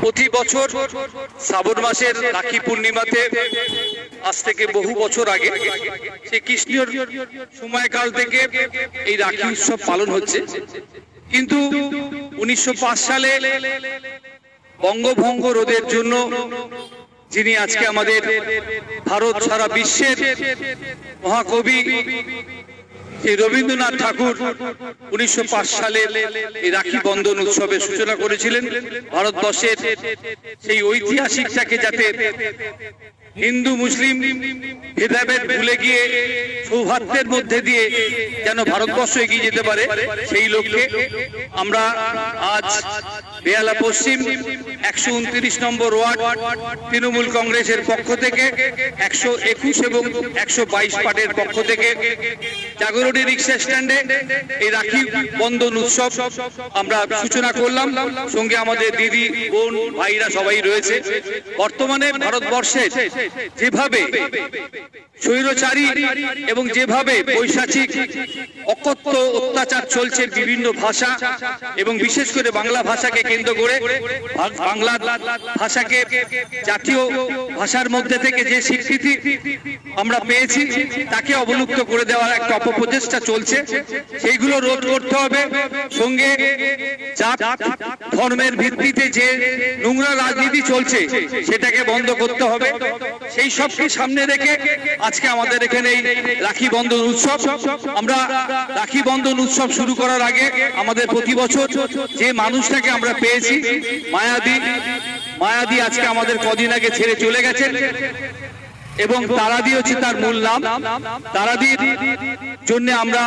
প্রতি বছর শ্রাবণ মাসের রাখি পূর্ণিমাতে আজ থেকে বহু বছর আগে সেই কৃষ্ণীয় সময়কাল থেকে এই রাখি উৎসব পালন হচ্ছে। কিন্তু 1905 সালে বঙ্গভঙ্গ রোধের জন্য যিনি আজকে আমাদের ভারত সারা বিশ্বের মহাকবি শ্রী রবীন্দ্রনাথ ঠাকুর 1905 সালে এই রাখি বন্ধন উৎসবের সূচনা করেছিলেন। ভারতবর্ষের সেই ঐতিহাসিকটাকে যাতে হিন্দু মুসলিম ভেদাভেদ ভুলে গিয়ে সৌহার্দ্যের মধ্যে দিয়ে যেন ভারতবর্ষ এগিয়ে যেতে পারে, সেই লক্ষ্যে আমরা আজ বেহালা পশ্চিম 129 নম্বর ওয়ার্ড তৃণমূল কংগ্রেসের পক্ষ থেকে 121 এবং 122 পার্টির পক্ষ থেকে জাগরণী রিক্সা স্ট্যান্ডে এই রাখি বন্ধন উৎসব আমরা সূচনা করলাম। সঙ্গে আমাদের দিদি বোন ভাইরা সবাই রয়েছে। বর্তমানে ভারতবর্ষে যেভাবে স্বৈরচারী এবং যেভাবে বৈশাচিক অকথ্য অত্যাচার চলছে বিভিন্ন ভাষা এবং বিশেষ করে বাংলা ভাষাকে কেন্দ্র করে, বাংলা ভাষাকে জাতীয় ভাষার মধ্যে থেকে যে স্বীকৃতি আমরা পেয়েছি তাকে অবলুপ্ত করে দেওয়ার একটা অপপ্রচেষ্টা চলছে। সেইগুলো রোধ করতে হবে। সঙ্গে জাত ধর্মের ভিত্তিতে যে নোংরা রাজনীতি চলছে সেটাকে বন্ধ করতে হবে। সেই সবকে সামনে রেখে আজকে আমাদের এখানে এই রাখি বন্ধন উৎসব। আমরা রাখি বন্ধন উৎসব শুরু করার আগে আমাদের প্রতি বছর যে মানুষটাকে আমরা পেয়েছি মায়াদি আজকে আমাদের কদিন আগে ছেড়ে চলে গেছেন এবং তারাদি হচ্ছে তার মূল নাম। তারাদির জন্য আমরা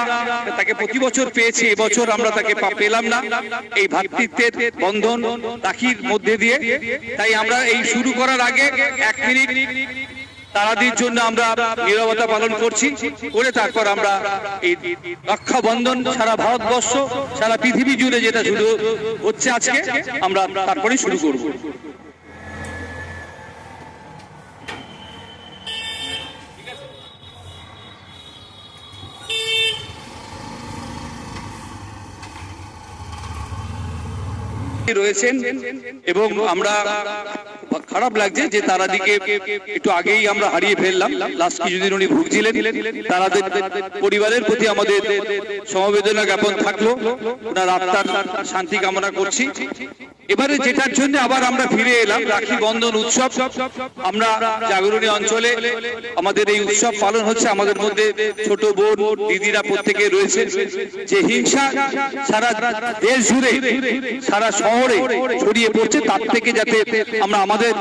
তাকে প্রতি বছর পেয়েছি, এবছর আমরা তাকে পেলাম না এই ভ্রাতৃত্বের বন্ধন রাখির মধ্যে দিয়ে। তাই আমরা এই শুরু করার আগে 1 মিনিট তারাদির জন্য আমরা নীরবতা পালন করছি, করে তারপর আমরা এই রক্ষাবন্ধন সারা ভারতবর্ষ সারা পৃথিবী জুড়ে যেটা শুরু হচ্ছে আজকে আমরা তারপরে শুরু করব। রয়েছেন এবং আমরা খারাপ লাগছে যে তারাদিকে একটু আগেই আমরা হারিয়ে ফেললাম। লাস্ট কিছুদিন উনি ভুগছিলেন। তারাদের পরিবারের প্রতি আমাদের সমবেদনা জ্ঞাপন থাকলো, ওনার আত্মার শান্তি কামনা করছি। এবারে যেটার জন্য আবার আমরা ফিরে এলাম রাখি বন্ধন উৎসব। আমরা জাগরণী অঞ্চলে আমাদের এই উৎসব পালন হচ্ছে। আমাদের মধ্যে ছোট বোন দিদিরা প্রত্যেকে রয়েছে। যে হিংসা সারা দেশ জুড়ে সারা শহরে ছড়িয়ে পড়ছে তার থেকে যাতে আমরা আমাদের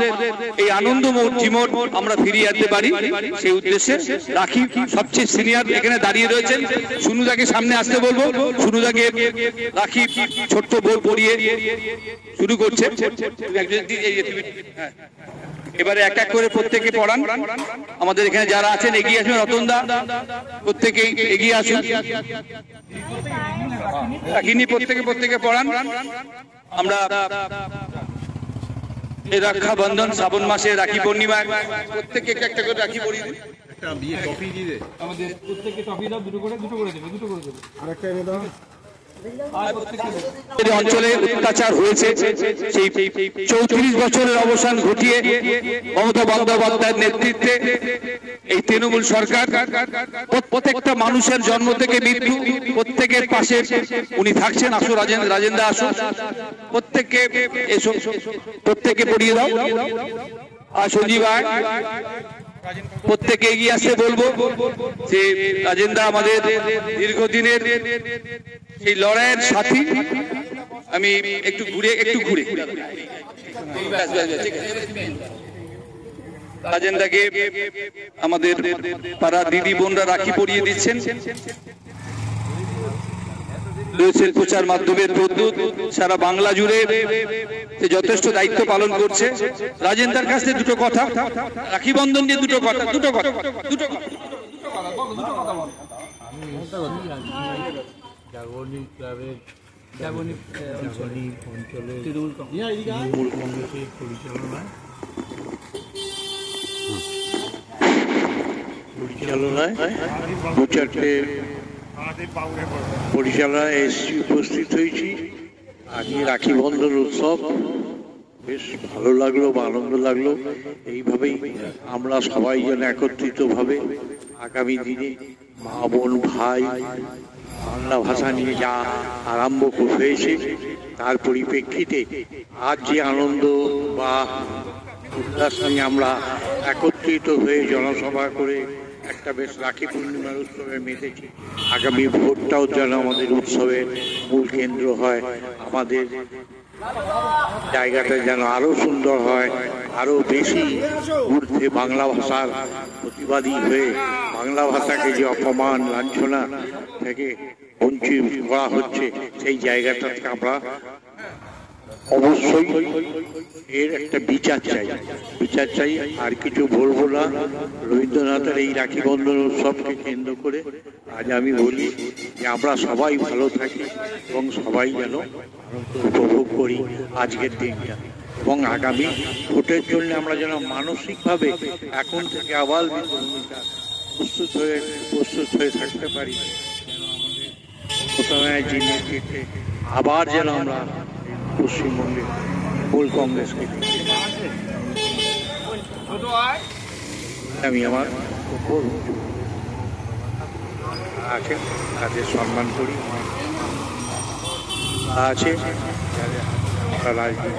এই আনন্দময় জীবন আমরা ফিরিয়ে আনতে পারি সেই উদ্দেশ্যে রাখি সবচেয়ে সিনিয়র এখানে দাঁড়িয়ে রয়েছেন। সুনুদাকে সামনে আসতে বলবো। সুনুদাকে রাখি ছোট্ট বই পড়িয়ে শুরু করছে। এবারে এক এক করে প্রত্যেকে পড়ান। আমাদের এখানে যারা আছেন এগিয়ে আসুন। রতনদা প্রত্যেকে এগিয়ে আসুন। রাখিনি প্রত্যেকে পড়ান। আমরা এই রক্ষা বন্ধন শ্রাবণ মাসে রাখি পূর্ণিমা প্রত্যেকে একটা করে রাখি পরিয়ে দিন। আমাদের প্রত্যেককে টফি দাও, দুটো করে দেবে। আরেকটা এনে দাও। অঞ্চলে অত্যাচার হয়েছে সেই 34 বছরের অবসান ঘটিয়ে মমতা বন্দ্যোপাধ্যায়ের নেতৃত্বে এই তৃণমূল সরকার প্রত্যেকটা মানুষের জন্ম থেকে মৃত্যু প্রত্যেকের পাশে উনি থাকছেন। আসো রাজেন্দা আসো, প্রত্যেকে পড়িয়ে দাও। আর সঞ্জীব ভাই প্রত্যেকে এগিয়ে আসতে বলবো যে রাজেন্দা আমাদের দীর্ঘদিনের এই লড়াইয়ের সাথী। আমি একটু ঘুরে রাজেন্দাকে আমাদের পাড়া দিদি বোনরা রাখি পরিয়ে দিচ্ছেন। প্রচার মাধ্যমের প্রদ্যুৎ সারা বাংলা জুড়ে যথেষ্ট দায়িত্ব পালন করছে। রাজেন্দার কাছ থেকে দুটো কথা, রাখি বন্ধন নিয়ে দুটো কথা। জাগরণী ক্লাবের জাগরণী অঞ্চলের তৃণমূল কংগ্রেসের পরিচালনায় দু চারটে পরিচালনায় এসে উপস্থিত হয়েছি। আজকে রাখি বন্ধন উৎসব বেশ ভালো লাগলো বা আনন্দ লাগলো। এইভাবেই আমরা সবাই যেন একত্রিতভাবে আগামী দিনে মা বোন ভাই বাংলা ভাষা নিয়ে যা আরম্ভ হয়েছে তার পরিপ্রেক্ষিতে আজ যে আনন্দ বা উল্লাস নিয়ে আমরা একত্রিত হয়ে জনসভা করে একটা বেশ রাখি পূর্ণিমার উৎসবে মেতেছি। আগামী ভোটটাও যেন আমাদের উৎসবের মূল কেন্দ্র হয়, আমাদের জায়গাটা যেন আরো সুন্দর হয়, আরো বেশি ঊর্ধ্বে বাংলা ভাষার প্রতিবাদী হয়ে বাংলা ভাষাকে যে অপমান লাঞ্ছনা থেকে বঞ্চিত করা হচ্ছে সেই জায়গাটাকে আমরা অবশ্যই এর একটা বিচার চাই। আর কিছু বলবো না। রবীন্দ্রনাথের এই রাখি বন্ধন উৎসবকে কেন্দ্র করে আজ আমি বলি যে আমরা সবাই ভালো থাকি এবং সবাই যেন উপভোগ করি আজকের দিনটা, এবং আগামী ভোটের জন্য আমরা যেন মানসিকভাবে এখন থেকে আবার প্রস্তুত হয়ে থাকতে পারি। প্রথমে জিনিসটিতে আবার যেন আমরা পশ্চিমবঙ্গে মূল কংগ্রেসকে আমি আমার আছে তাদের সম্মান করি, আছে রাজনীতি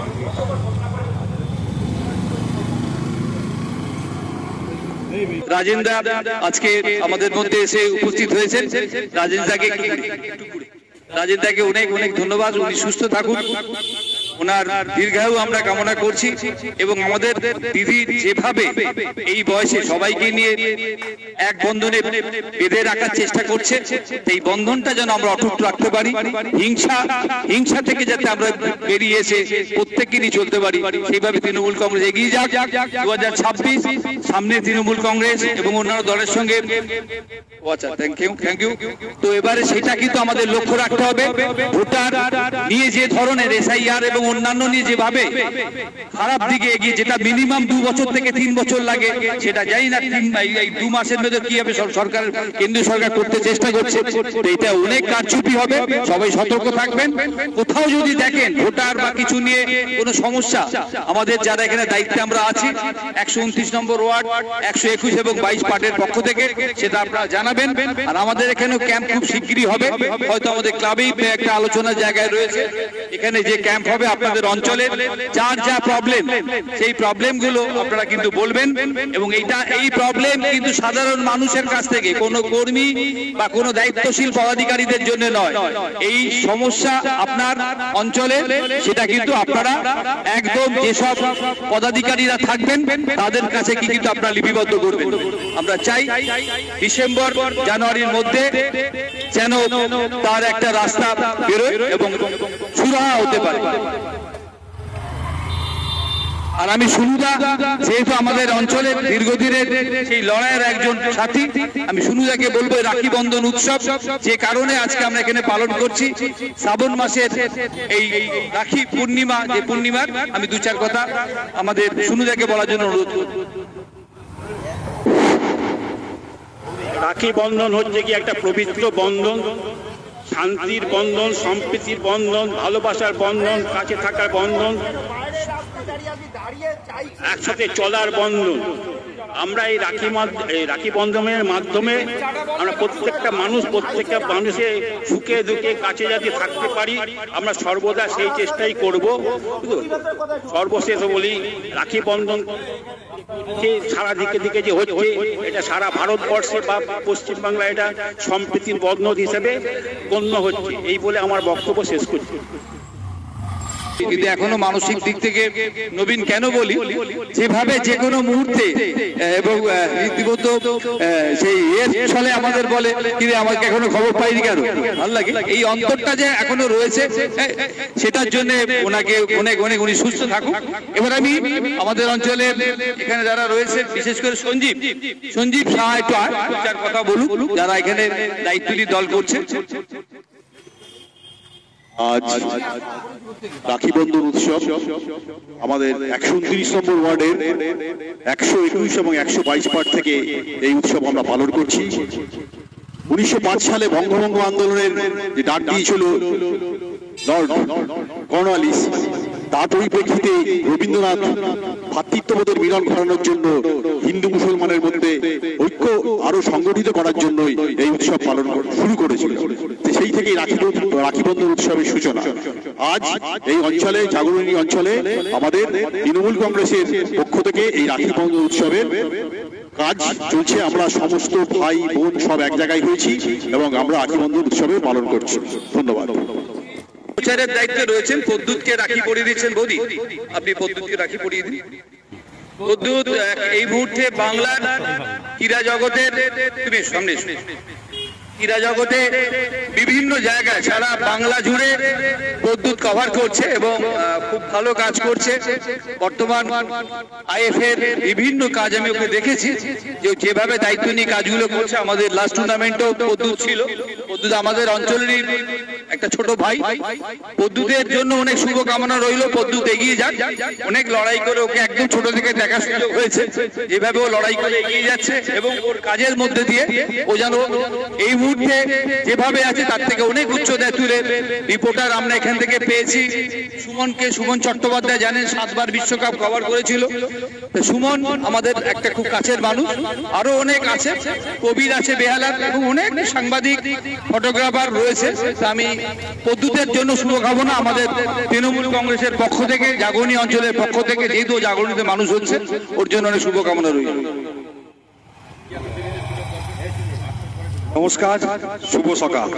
রাজেন্দ্র আজকে আমাদের মধ্যে এসে উপস্থিত হয়েছেন। রাজেন্দ্রকে অনেক অনেক ধন্যবাদ। উনি সুস্থ থাকুন, ওনার দীর্ঘায়ু আমরা কামনা করছি, এবং আমাদের দিদি যেভাবে এই বয়সে সবাইকে নিয়ে এক বন্ধনে বেঁধে রাখার চেষ্টা করছে, এই বন্ধনটা যেন আমরা অটুট রাখতে পারি। হিংসা থেকে যাতে আমরা বেরিয়ে এসে প্রত্যেককে নিয়ে চলতে পারি, সেইভাবে তৃণমূল কংগ্রেস এগিয়ে যাক। 2026 সামনে তৃণমূল কংগ্রেস এবং অন্যান্য দলের সঙ্গে। আচ্ছা, থ্যাংক ইউ। তো এবারে সেটা কিন্তু আমাদের লক্ষ্য রাখতে হবে। ভোটার নিয়ে যে ধরনের SIR এবং অন্যান্য নিয়ে যেভাবে খারাপ দিকে এগিয়ে, যেটা মিনিমাম 2 বছর থেকে 3 বছর লাগে, সেটা জানি না এই 2 মাসের মধ্যে কি হবে সরকার, কেন্দ্রীয় সরকার করতে চেষ্টা করছে। এটা অনেক কারচুপি হবে, সবাই সতর্ক থাকবেন। কোথাও যদি দেখেন ভোটার বা কিছু নিয়ে কোনো সমস্যা, আমাদের যারা এখানে দায়িত্বে আমরা আছি 129 নম্বর ওয়ার্ড, 121 এবং 22 পার্টের পক্ষ থেকে, সেটা আপনারা জানাবেন। আর আমাদের এখানে ক্যাম্প খুব শিগগিরই হবে, হয়তো আমাদের ক্লাবেই একটা আলোচনার জায়গায় রয়েছে। এখানে যে ক্যাম্প হবে আপনাদের অঞ্চলে যার যা প্রবলেম, সেই প্রবলেমগুলো আপনারা কিন্তু বলবেন, এবং এই প্রবলেম কিন্তু সাধারণ মানুষের কাছ থেকে, কোনো কর্মী বা কোনো দায়িত্বশীল পদাধিকারীদের জন্য নয়। এই সমস্যা আপনার অঞ্চলে, সেটা কিন্তু আপনারা একদম যেসব পদাধিকারীরা থাকবেন তাদের কাছে কিন্তু আপনারা লিপিবদ্ধ করবেন। আমরা চাই ডিসেম্বর জানুয়ারির মধ্যে যেন তার একটা রাস্তা বেরোয় এবং সুরাহা হতে পারে। আর আমি সুনুদা, যেহেতু আমাদের অঞ্চলের দীর্ঘদিনের সেই লড়াইয়ের একজন সাথী, আমি সুনুদাকে বলবো রাখি বন্ধন উৎসব যে কারণে আজকে আমরা এখানে পালন করছি, শ্রাবণ মাসের এই রাখি পূর্ণিমা, যে পূর্ণিমার আমি 2-4 কথা আমাদের সুনুদাকে বলার জন্য অনুরোধ করব। রাখি বন্ধন হচ্ছে কি একটা পবিত্র বন্ধন, শান্তির বন্ধন, সম্প্রীতির বন্ধন, ভালোবাসার বন্ধন, কাছে থাকার বন্ধন, একসাথে চলার বন্ধন। আমরা এই রাখি বন্ধনের মাধ্যমে আমরা প্রত্যেকটা মানুষের সুখে দুঃখে কাছে যাতে থাকতে পারি, আমরা সর্বদা সেই চেষ্টাই করব। সর্বশেষ বলি, রাখি বন্ধন সারা দিকে যে হচ্ছে, এটা সারা ভারতবর্ষে বা পশ্চিমবাংলা এটা সম্প্রীতির বন্ধন হিসেবে গণ্য হচ্ছে। এই বলে আমার বক্তব্য শেষ করছি। কিন্তু এখনো মানসিক দিক থেকে নবীন কেন বলি, যেভাবে যে কোনো মুহূর্তে এবং রীতিমতো সেই ছলে আমাদের বলে কিন্তু আমাকে এখনো খবর পাইনি কেন, ভালো লাগে এই অন্তরটা যে এখনো রয়েছে, সেটার জন্য ওনাকে অনেক অনেক, উনি সুস্থ থাকুক। এবার আমি আমাদের অঞ্চলে এখানে যারা রয়েছে, বিশেষ করে সঞ্জীব সাহা একটু যার কথা বলুক, যারা এখানে দায়িত্বটি দল করছে। আজ রাখি বন্ধন উৎসব আমাদের 129 নম্বর ওয়ার্ডের 121 এবং 122 পার্ট থেকে এই উৎসব আমরা পালন করছি। 1905 সালে বঙ্গভঙ্গ আন্দোলনের যে ডাক দিয়েছিল লর্ড কর্নওয়ালিস, তার পরিপ্রেক্ষিতে রবীন্দ্রনাথ ভ্রাতৃত্ববোধের মিলন ঘটানোর জন্য হিন্দু মুসলমানের মধ্যে ঐক্য আরো সংগঠিত করার জন্যই এই উৎসব পালন শুরু করেছিল। সেই থেকেই রাখি বন্ধন উৎসবের সূচনা। আজ এই অঞ্চলে, জাগরণী অঞ্চলে আমাদের তৃণমূল কংগ্রেসের পক্ষ থেকে এই রাখি বন্ধন উৎসবের কাজ চলছে। আমরা সমস্ত ভাই বোন সব এক জায়গায় হয়েছি এবং আমরা রাখি বন্ধন উৎসবে পালন করছি। ধন্যবাদ। প্রচারের দায়িত্বে রয়েছেন, পদ্মুতকে রাখি পরিয়ে দিচ্ছেন। বৌদি, আপনি পদ্মুতকে রাখি পরিয়ে দিন। পদ্মুত এই মুহূর্তে বাংলার ক্রীড়া জগতের, তুমি সামনে ক্রীড়া জগতে বিভিন্ন জায়গায় সারা বাংলা জুড়ে পদ্মুত কভার করছে এবং খুব ভালো কাজ করছে। বর্তমান আইএফ এর বিভিন্ন কাজ আমি ওকে দেখেছি, যে যেভাবে দায়িত্ব নিয়ে কাজগুলো করছে। আমাদের লাস্ট টুর্নামেন্টও পদ্মুত ছিল। পদ্মুত আমাদের অঞ্চলেরই একটা ছোট ভাই। পদ্মুতের জন্য অনেক শুভকামনা রইল। পদ্মুত এগিয়ে যাক, অনেক লড়াই করে ওকে একদম ছোট থেকে দেখা সুযোগ হয়েছে, যেভাবে ও লড়াই করে এগিয়ে যাচ্ছে এবং ওর কাজের মধ্যে দিয়ে ও যেন এই মুহূর্তে যেভাবে আছে তার থেকে অনেক উচ্চতায় তুলে। রিপোর্টার আমরা এখান থেকে পেয়েছি সুমনকে। সুমন চট্টোপাধ্যায় জানেন 7 বার বিশ্বকাপ কভার করেছিল। সুমন আমাদের একটা খুব কাছের মানুষ। আরো অনেক আছে, কবির আছে বেহালার, এবং অনেক সাংবাদিক ফটোগ্রাফার রয়েছে। আমি পদ্মুতের জন্য শুভকামনা আমাদের তৃণমূল কংগ্রেসের পক্ষ থেকে, জাগরণী অঞ্চলের পক্ষ থেকে, যেহেতু জাগরণীতে মানুষ হচ্ছে, ওর জন্য অনেক শুভকামনা রইল। নমস্কার, শুভ সকাল।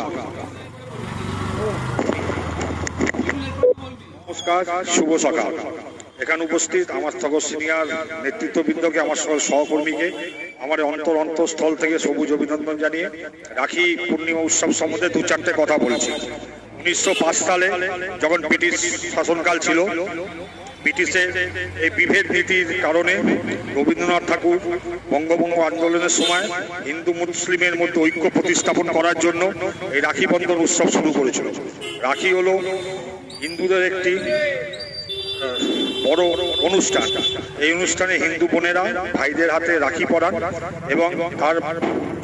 নমস্কার, শুভ সকাল। এখানে উপস্থিত আমার সকল সিনিয়র নেতৃত্ববৃন্দকে, আমার সকল সহকর্মীকে আমার অন্তঃস্থল থেকে সবুজ অভিনন্দন জানিয়ে রাখি পূর্ণিমা উৎসব সম্বন্ধে 2-4টে কথা বলছি। 1905 সালে যখন ব্রিটিশ শাসনকাল ছিল, ব্রিটিশের এই বিভেদ নীতির কারণে রবীন্দ্রনাথ ঠাকুর বঙ্গভঙ্গ আন্দোলনের সময় হিন্দু মুসলিমের মধ্যে ঐক্য প্রতিস্থাপন করার জন্য এই রাখি বন্ধন উৎসব শুরু করেছিল। রাখি হলো হিন্দুদের একটি বড় অনুষ্ঠান। এই অনুষ্ঠানে হিন্দু বোনেরা ভাইদের হাতে রাখি পরান এবং তার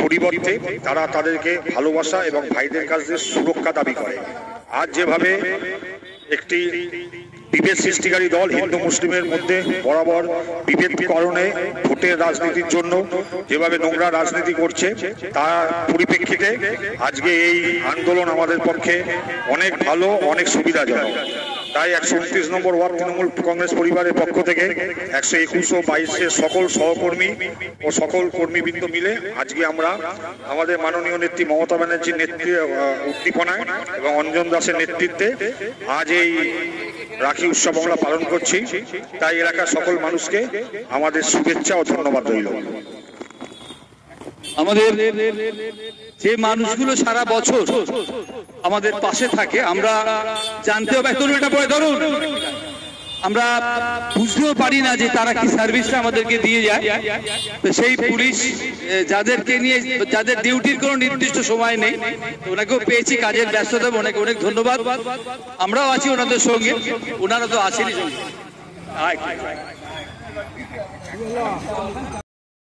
পরিবর্তে তারা তাদেরকে ভালোবাসা এবং ভাইদের কাছে সুরক্ষা দাবি করে। আজ যেভাবে একটি বিভেদ সৃষ্টিকারী দল হিন্দু মুসলিমের মধ্যে বরাবর বিভেদ কারণে ভোটের রাজনীতির জন্য যেভাবে নোংরা রাজনীতি করছে, তার পরিপ্রেক্ষিতে আজকে এই আন্দোলন আমাদের পক্ষে অনেক ভালো, অনেক সুবিধাজনক। তাই 129 নম্বর ওয়ার্ড তৃণমূল কংগ্রেস পরিবারের পক্ষ থেকে 121 ও 22-এর সকল সহকর্মী ও সকল কর্মীবৃন্দ মিলে আজকে আমরা আমাদের মাননীয় নেত্রী মমতা ব্যানার্জির উদ্দীপনায় এবং অঞ্জন দাসের নেতৃত্বে আজ এই রাখি উৎসব আমরা পালন করছি। তাই এলাকার সকল মানুষকে আমাদের শুভেচ্ছা ও ধন্যবাদ রইল। আমাদের যে মানুষগুলো সারা বছর আমাদের পাশে থাকে, আমরা জানতে হবে, ধরুন আমরা বুঝতেও পারি না যে তারা কি সার্ভিসটা আমাদেরকে দিয়ে যায়। তো সেই পুলিশ যাদেরকে নিয়ে, যাদের ডিউটির কোনো নির্দিষ্ট সময় নেই, ওনাকেও পেয়েছি কাজের ব্যস্ততা, ওনাকে অনেক ধন্যবাদ। আমরাও আছি ওনাদের সঙ্গে, ওনারা তো আছেনই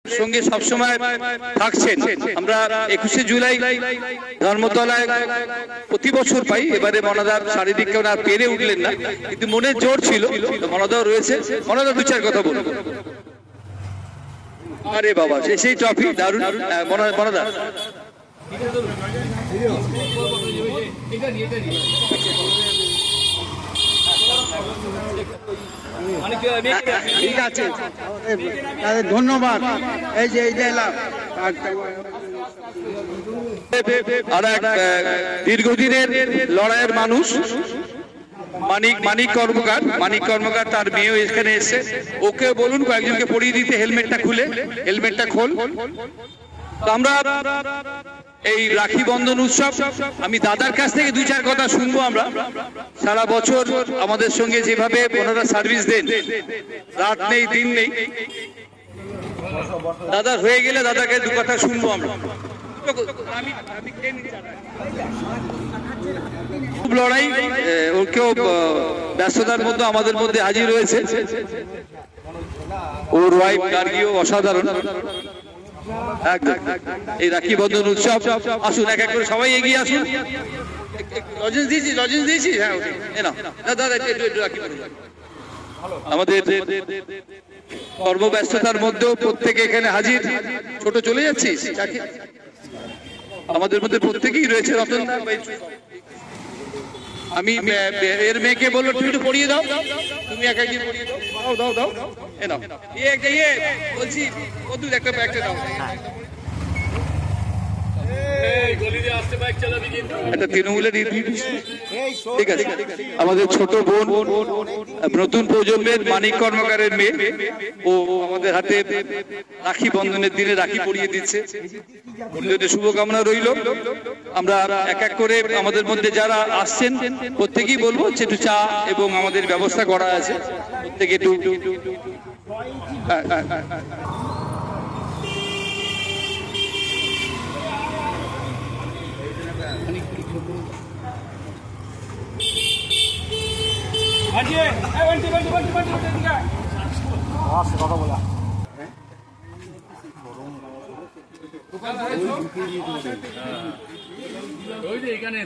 সঙ্গে সবসময় থাকছেন। আমরা 21শে জুলাই ধর্মতলায় প্রতি বছর পাই। এবারে মনাদার শারীরিক কেউ না পেরে উঠলেন না, কিন্তু মনের জোর ছিল, মনাদাও রয়েছে। মনাদা 2-4 কথা বলুন। আরে বাবা, সেই ট্রফি দারুণ। মনাদা ঠিক আছে, ধন্যবাদ। এই যে আর এক দীর্ঘদিনের লড়াইয়ের মানুষ মানিক কর্মকার, তার মেয়েও এখানে এসে। ওকে বলুন কয়েকজনকে পরিয়ে দিতে, হেলমেটটা খোল। আমরা এই রাখি বন্ধন উৎসব, আমি দাদার কাছ থেকে 2-4 কথা শুনবো। আমরা সারা বছর আমাদের সঙ্গে যেভাবে ওনারা সার্ভিস দেন, রাত নেই দিন নেই, দাদার হয়ে গেলে দাদাকে 2 কথা শুনবো আমরা। খুব লড়াই, ওকেও ব্যস্ততার মধ্যে আমাদের মধ্যে হাজির হয়েছে। ওর ওয়াইফ গার্গীও অসাধারণ। এই রাখি বন্ধন উৎসব, আসুন এক এক করে সবাই এগিয়ে আসুন। লজেন্স দিয়েছি হ্যাঁ দাদা একটু রাখি আমাদের কর্মব্যস্ততার মধ্যেও প্রত্যেকে এখানে হাজির ছোট চলে যাচ্ছিস আমাদের মধ্যে প্রত্যেকেই রয়েছে রতন আমি এর মেয়েকে বললো তুমি একটু পড়িয়ে দাও তুমি একা গিয়ে পড়িয়ে দাও দাও এ নাও বলছি একটা ব্যাগটা দাও একটা তৃণমূলের ঠিক আছে আমাদের ছোট বোন নতুন প্রজন্মের মানিক কর্মকারের মেয়ে ও আমাদের হাতে রাখি বন্ধনের দিনে রাখি পরিয়ে দিচ্ছে শুভকামনা রইল আমরা এক এক করে আমাদের মধ্যে যারা আসছেন প্রত্যেকেই বলবো একটু চা এবং আমাদের ব্যবস্থা করা আছে প্রত্যেকে একটু কথা বলা ওই যে এখানে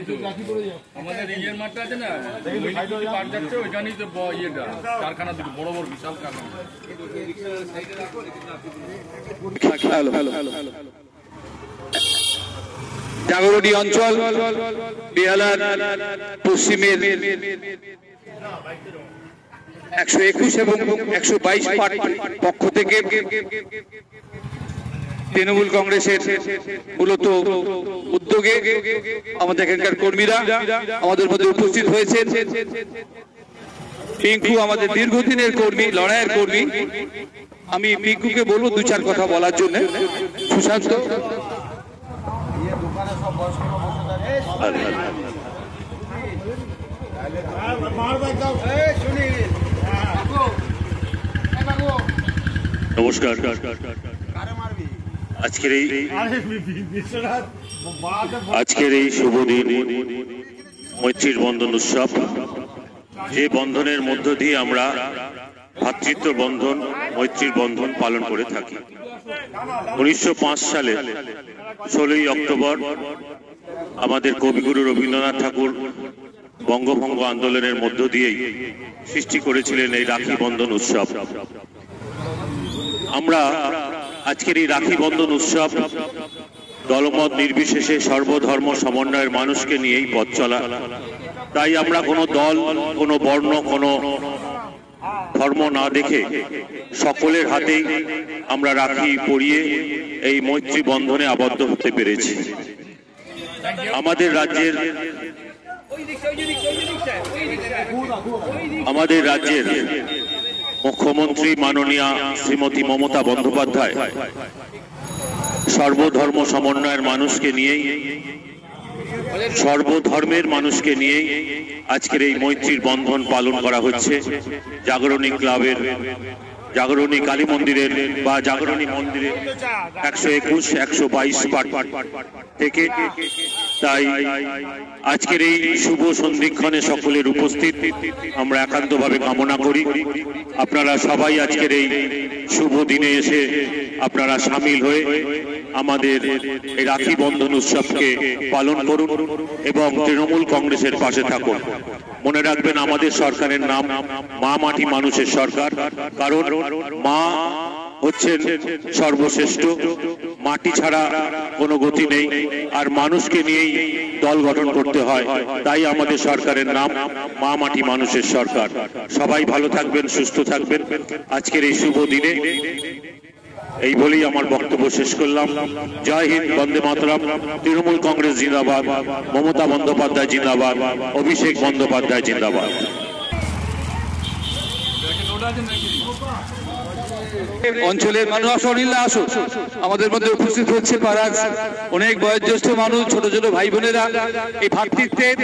আমাদের ইয়ের মাঠটা আছে না পার যাচ্ছে ওইখানেই তো ইয়েটা কারখানা দুটো বড় বড় বিশাল কারখানা জাগরণী অঞ্চল বেহালার পশ্চিমের 121 এবং 122 পক্ষ থেকে তৃণমূল কংগ্রেসের মূলত উদ্যোগে আমাদের এখানকার কর্মীরা আমাদের মধ্যে উপস্থিত হয়েছে পিঙ্কু আমাদের দীর্ঘদিনের কর্মী লড়াইয়ের কর্মী আমি পিঙ্কুকে বলবো দু চার কথা বলার জন্য সুশান্ত নমস্কার আজকের এই শুভ দিন মৈত্রীর বন্ধন উৎসব যে বন্ধনের মধ্য দিয়ে আমরা ভ্রাতৃত্ব বন্ধন মৈত্রীর বন্ধন পালন করে থাকি 1905 সালে 16ই অক্টোবর আমাদের কবিগুরু রবীন্দ্রনাথ ঠাকুর বঙ্গভঙ্গ আন্দোলনের মধ্য দিয়েই সৃষ্টি করেছিলেন এই রাখি বন্ধন উৎসব আমরা আজকের এই রাখি বন্ধন উৎসব দলমত নির্বিশেষে সর্বধর্ম সমন্বয়ের মানুষকে নিয়েই পথ চলা তাই আমরা কোনো দল কোনো বর্ণ কোনো ধর্ম না দেখে সকলের হাতেই আমরা রাখি পরিয়ে এই মৈত্রী বন্ধনে আবদ্ধ হতে পেরেছি আমাদের রাজ্যের মুখ্যমন্ত্রী মাননীয়া শ্রীমতী মমতা বন্দ্যোপাধ্যায় সর্বধর্ম সমন্বয়ের মানুষকে নিয়েই সর্বধর্মের মানুষকে নিয়েই আজকের এই মৈত্রীর বন্ধন পালন করা হচ্ছে জাগরণী ক্লাবের জাগরণী কালী মন্দিরের বা জাগরণী মন্দিরের 121, 122 পাঠ থেকে তাই আজকের এই শুভ সন্ধিক্ষণে সকলের উপস্থিত আমরা একান্তভাবে কামনা করি আপনারা সবাই আজকের এই শুভ দিনে এসে আপনারা সামিল হয়ে আমাদের এই রাখি বন্ধন উৎসবকে পালন করুন এবং তৃণমূল কংগ্রেসের পাশে থাকুন মনে রাখবেন আমাদের সরকারের নাম মা মাটি মানুষের সরকার কারণ মা হচ্ছেন সর্বশ্রেষ্ঠ মাটি ছাড়া কোনো গতি নেই আর মানুষকে নিয়েই দল গঠন করতে হয় তাই আমাদের সরকারের নাম মা মাটি মানুষের সরকার সবাই ভালো থাকবেন সুস্থ থাকবেন আজকের এই শুভ দিনে এই বলেই আমার বক্তব্য শেষ করলাম জয় হিন্দ বন্দে মাতরম তৃণমূল কংগ্রেস জিন্দাবাদ মমতা বন্দ্যোপাধ্যায় জিন্দাবাদ অভিষেক বন্দ্যোপাধ্যায় জিন্দাবাদ অঞ্চলের মানুষ অনিল্লা আসো আমাদের মধ্যে উপস্থিত হচ্ছে পাড়ার অনেক বয়োজ্যেষ্ঠ মানুষ ছোট ছোট ভাই বোনেরা এই ভ্রাতৃত্বের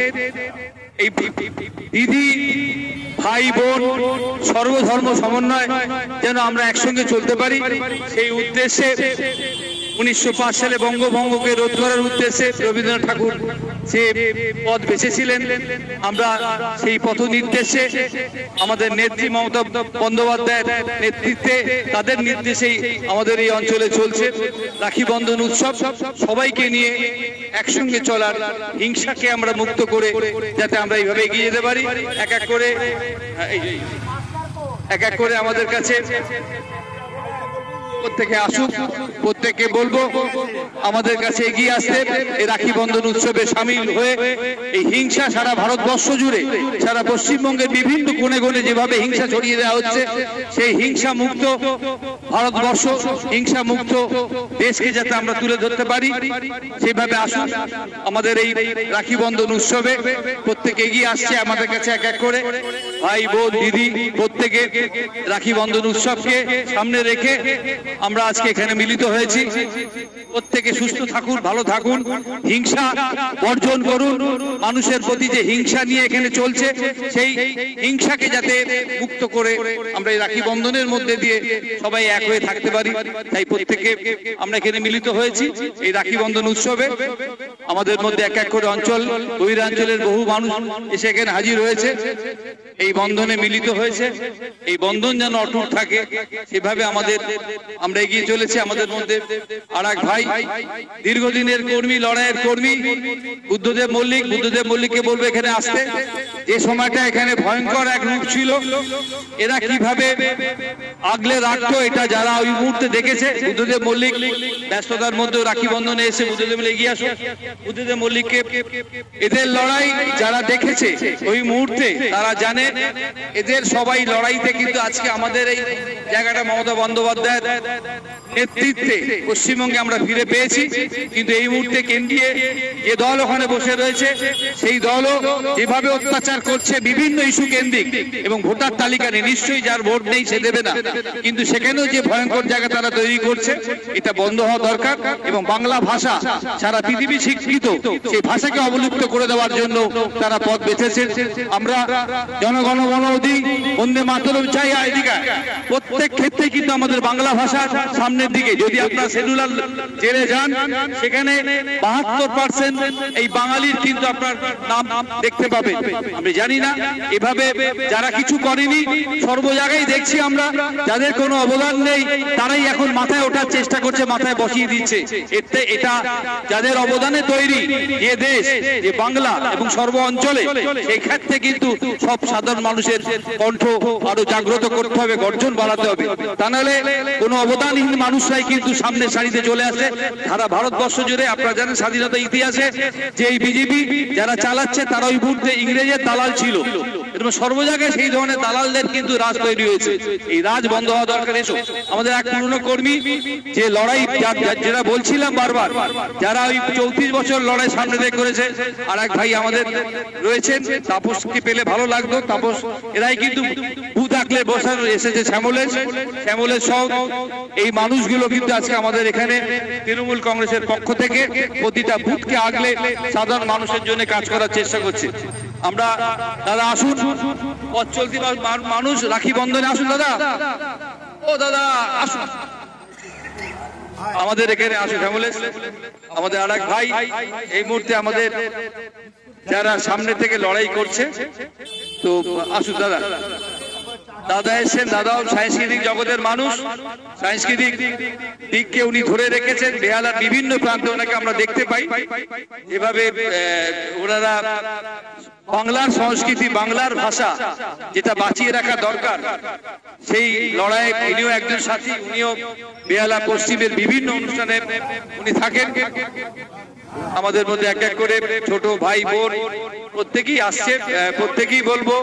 এই দিদি ভাই বোন সর্বধর্ম সমন্বয় যেন আমরা একসঙ্গে চলতে পারি সেই উদ্দেশ্যে 1905 সালে বঙ্গভঙ্গকে রোধ করার উদ্দেশ্যে রবীন্দ্রনাথ ঠাকুর যে পথ বেছেছিলেন, আমরা সেই পথ নির্দেশে আমাদের নেত্রী মমতা বন্দ্যোপাধ্যায়ের নেতৃত্বে, তাদের নির্দেশেই আমাদের এই অঞ্চলে চলছে রাখি বন্ধন উৎসব। সবাইকে নিয়ে একসঙ্গে চলার, হিংসাকে আমরা মুক্ত করে যাতে আমরা এইভাবে এগিয়ে যেতে পারি। এক এক করে আমাদের কাছে প্রত্যেকে আসুক, প্রত্যেককে বলবো আমাদের কাছে এগিয়ে আসতে, এই রাখি বন্ধন উৎসবে সামিল হয়ে এই হিংসা সারা ভারতবর্ষ জুড়ে, সারা পশ্চিমবঙ্গের বিভিন্ন কোণে কোণে যেভাবে হিংসা ছড়িয়ে দেওয়া হচ্ছে, সেই হিংসা মুক্ত ভারতবর্ষ, হিংসা মুক্ত দেশকে যাতে আমরা তুলে ধরতে পারি, সেইভাবে আসুন আমাদের এই রাখি বন্ধন উৎসবে। প্রত্যেকে এগিয়ে আসছে আমাদের কাছে এক এক করে, ভাই বোন দিদি প্রত্যেকে রাখি বন্ধন উৎসবকে সামনে রেখে আমরা আজকে এখানে মিলিত হয়েছি। প্রত্যেকে সুস্থ থাকুন, ভালো থাকুন, হিংসা বর্জন করুন। মানুষের প্রতি যে হিংসা নিয়ে এখানে চলছে, সেই হিংসাকে যাতে মুক্ত করে আমরা এই রাখি বন্ধনের মধ্যে দিয়ে সবাই এক হয়ে থাকতে পারি, তাই প্রত্যেকে আমরা এখানে মিলিত হয়েছি এই রাখি বন্ধন উৎসবে। আমাদের মধ্যে এক এক করে অঞ্চল বহিরাঞ্চলের বহু মানুষ এসে এখানে হাজির হয়েছে, এই বন্ধনে মিলিত হয়েছে। এই বন্ধন যেন অটুট থাকে সেভাবে আমরা এগিয়ে চলেছি। আমাদের মধ্যে আর এক ভাই, দীর্ঘদিনের কর্মী, লড়াইয়ের কর্মী বুদ্ধদেব মল্লিককে বলবো এখানে আসতে। যে সময়টা এখানে ভয়ঙ্কর এক রূপ ছিল, এরা কিভাবে আগলে রাখতো, এটা যারা ওই মুহূর্তে দেখেছে, বুদ্ধদেব মল্লিক ব্যস্ততার মধ্যে রাখি বন্ধনে এসে বুদ্ধদেব এগিয়ে আসো। বুদ্ধদেব মল্লিককে, এদের লড়াই যারা দেখেছে ওই মুহূর্তে, তারা জানে এদের সবাই লড়াইতে কিন্তু আজকে আমাদের এই জায়গাটা মমতা বন্দ্যোপাধ্যায়ের নেতৃত্বে পশ্চিমবঙ্গে আমরা ফিরে পেয়েছি। কিন্তু এই মুহূর্তে কেন্দ্রীয় যে দল ওখানে বসে রয়েছে, সেই দলও যেভাবে অত্যাচার করছে বিভিন্ন ইস্যু কেন্দ্রিক, এবং ভোটার তালিকা নেই, নিশ্চয়ই যার ভোট নেই সে দেবে না, কিন্তু সেখানেও যে ভয়ঙ্কর জায়গা তারা তৈরি করছে, এটা বন্ধ হওয়া দরকার। এবং বাংলা ভাষা সারা পৃথিবী স্বীকৃত, সেই ভাষাকে অবলুপ্ত করে দেওয়ার জন্য তারা পথ বেছেছে। আমরা জনগণ মন অধি বন্দে মাতরম চাই, এদিকে প্রত্যেক ক্ষেত্রে কিন্তু আমাদের বাংলা ভাষা সামনের দিকে। যদি আপনার সেলুলার জেলে যান, সেখানে 72% এই বাঙালির কিন্তু আপনার নাম দেখতে পাবেন। আমি জানি না এভাবে যারা কিছু করেনি, সর্ব জায়গায় দেখছি আমরা যাদের কোনো অবদান নেই, তারাই এখন মাথায় ওঠার চেষ্টা করছে, মাথায় বসিয়ে দিচ্ছে। এতে এটা যাদের অবদানে তৈরি যে দেশ, যে বাংলা এবং সর্ব অঞ্চলে, সেই ক্ষেত্রে কিন্তু সব সাধারণ মানুষের কণ্ঠ আরো জাগ্রত করতে হবে, গর্জন বাড়াতে হবে। তা নাহলে কোনো অবদানহীন মানুষরাই কিন্তু সামনের সারিতে চলে আসে। সারা ভারতবর্ষ জুড়ে আপনারা জানেন স্বাধীনতা ইতিহাসে যে এই বিজেপি যারা চালাচ্ছে, তারা ওই মুহূর্তে ইংরেজের দালাল ছিল, এবং সর্ব জায়গায় সেই ধরনের দালালদের কিন্তু রাজ তৈরি হয়েছে। এই রাজ বন্ধ হওয়া দরকার। এসো আমাদের এক পুরনো কর্মী, যে লড়াই যেটা বলছিলাম বারবার, যারা ওই 34 বছর লড়াই সামনে রেখে করেছে, আর এক ভাই আমাদের রয়েছেন, তাপসকে পেলে ভালো লাগতো। তাপস, এরাই কিন্তু বুথ আগলে বসার এসেছে, শ্যামলের সব এই মানুষগুলো কিন্তু আজকে আমাদের এখানে তৃণমূল কংগ্রেসের পক্ষ থেকে প্রতিটা বুথকে আগলে সাধারণ মানুষের জন্য কাজ করার চেষ্টা করছে। আমরা দাদা আসুন, পথ চলতি মানুষ রাখি বন্ধনে আসুন। দাদা, ও দাদা আসুন আমাদের এখানে আসুন। আমাদের আর এক ভাই এই মুহূর্তে আমাদের যারা সামনে থেকে লড়াই করছে, তো আসুন দাদা। দাদা এসেছেন, দাদাও সাংস্কৃতিক জগতের মানুষ, সাংস্কৃতিক দিককে উনি ধরে রেখেছেন। বেহালার বিভিন্ন প্রান্তে ওনাকে আমরা দেখতে পাই। এভাবে ওনারা বাংলার সংস্কৃতি, বাংলার ভাষা যেটা বাঁচিয়ে রাখা দরকার, সেই লড়াইয়ে ইনিও একজন সাথী। উনিও বেহালা পশ্চিমের বিভিন্ন অনুষ্ঠানে উনি থাকেন। আমাদের মধ্যে এক এক করে ছোট ভাই বোন প্রত্যেকেই আসছে। প্রত্যেকেই বলবো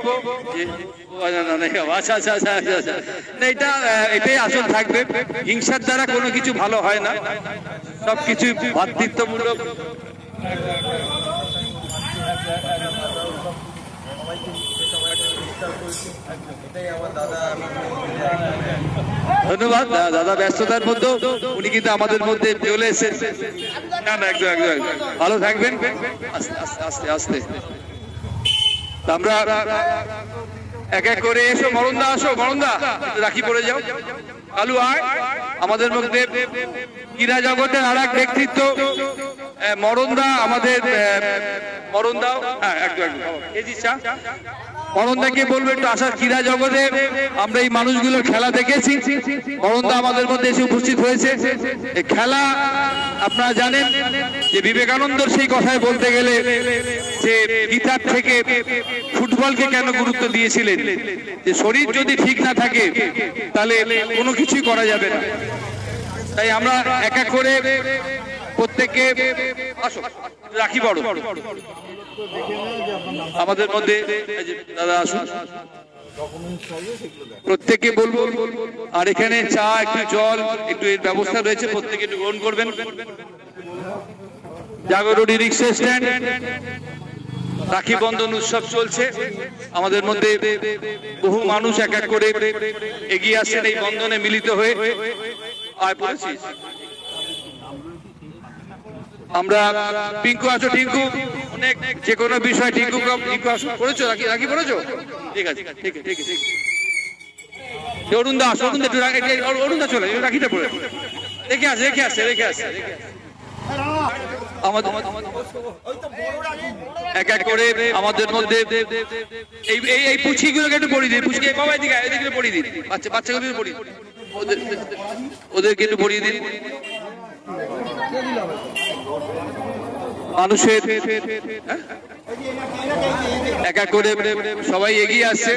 এটাই আসল থাকবে। হিংসার দ্বারা কোনো কিছু ভালো হয় না, সবকিছু ভ্রাতৃত্বমূলক। ধন্যবাদ দাদা, ব্যস্ততার মধ্যে উনি কিন্তু আমাদের মধ্যে চলে এসেছেন। না না, একদম একদম ভালো থাকবেন। আস্তে আস্তে আস্তে আমরা এক এক করে এসো। মরণদা আসো, মরণদা রাখি পড়ে যাও। কালু আয়। আমাদের মধ্যে ক্রীড়া জগতের আর এক ব্যক্তিত্ব, মরণদা আমাদের মরণদা, হ্যাঁ একদম কেজি চা। মরণদাকে বলবো একটু আসার। ক্রীড়া জগতে আমরা এই মানুষগুলোর খেলা দেখেছি, মরণদা আমাদের মধ্যে এসে উপস্থিত হয়েছে। এই খেলা আপনারা জানেন যে বিবেকানন্দর সেই কথায় বলতে গেলে যে গীতার থেকে ফুটবলকে কেন গুরুত্ব দিয়েছিলেন, যে শরীর যদি ঠিক না থাকে তাহলে কোনো কিছুই করা যাবে না। তাই আমরা এক এক করে প্রত্যেককে রাখি বড় আমাদের মধ্যে দাদা আসুন, প্রত্যেককে বলবো। আর এখানে চা, একটু জল, একটু এর ব্যবস্থা রয়েছে, প্রত্যেকে একটু গ্রহণ করবেন। জাগরণী রিক্সা স্ট্যান্ড, রাখি বন্ধন উৎসব চলছে। আমাদের মধ্যে বহু মানুষ এক এক করে এগিয়ে আসছেন এই বন্ধনে মিলিত হয়ে। আয় পড়েছিস আমরা। টিঙ্কু আছো? টিঙ্কু অনেক যে কোনো বিষয় টিঙ্কু পড়েছো? রাখি পড়েছো? ঠিক আছে, ঠিক আছে, ঠিক আছে। অরুণ দাস, অরুণ দা চলে রাখিটা পড়ে রেখে আসে, রেখে আসে, রেখে আসে। এক এক করে আমাদের মধ্যে এই পুঁছিগুলোকে একটু পড়িয়ে দিন। পুঁছিকে বাবা এদিকে এদিকে পড়িয়ে দিন, বাচ্চাগুলো পড়িয়ে দিন, ওদেরকে একটু পড়িয়ে দিন। মানুষের এক এক করে সবাই এগিয়ে আসছে।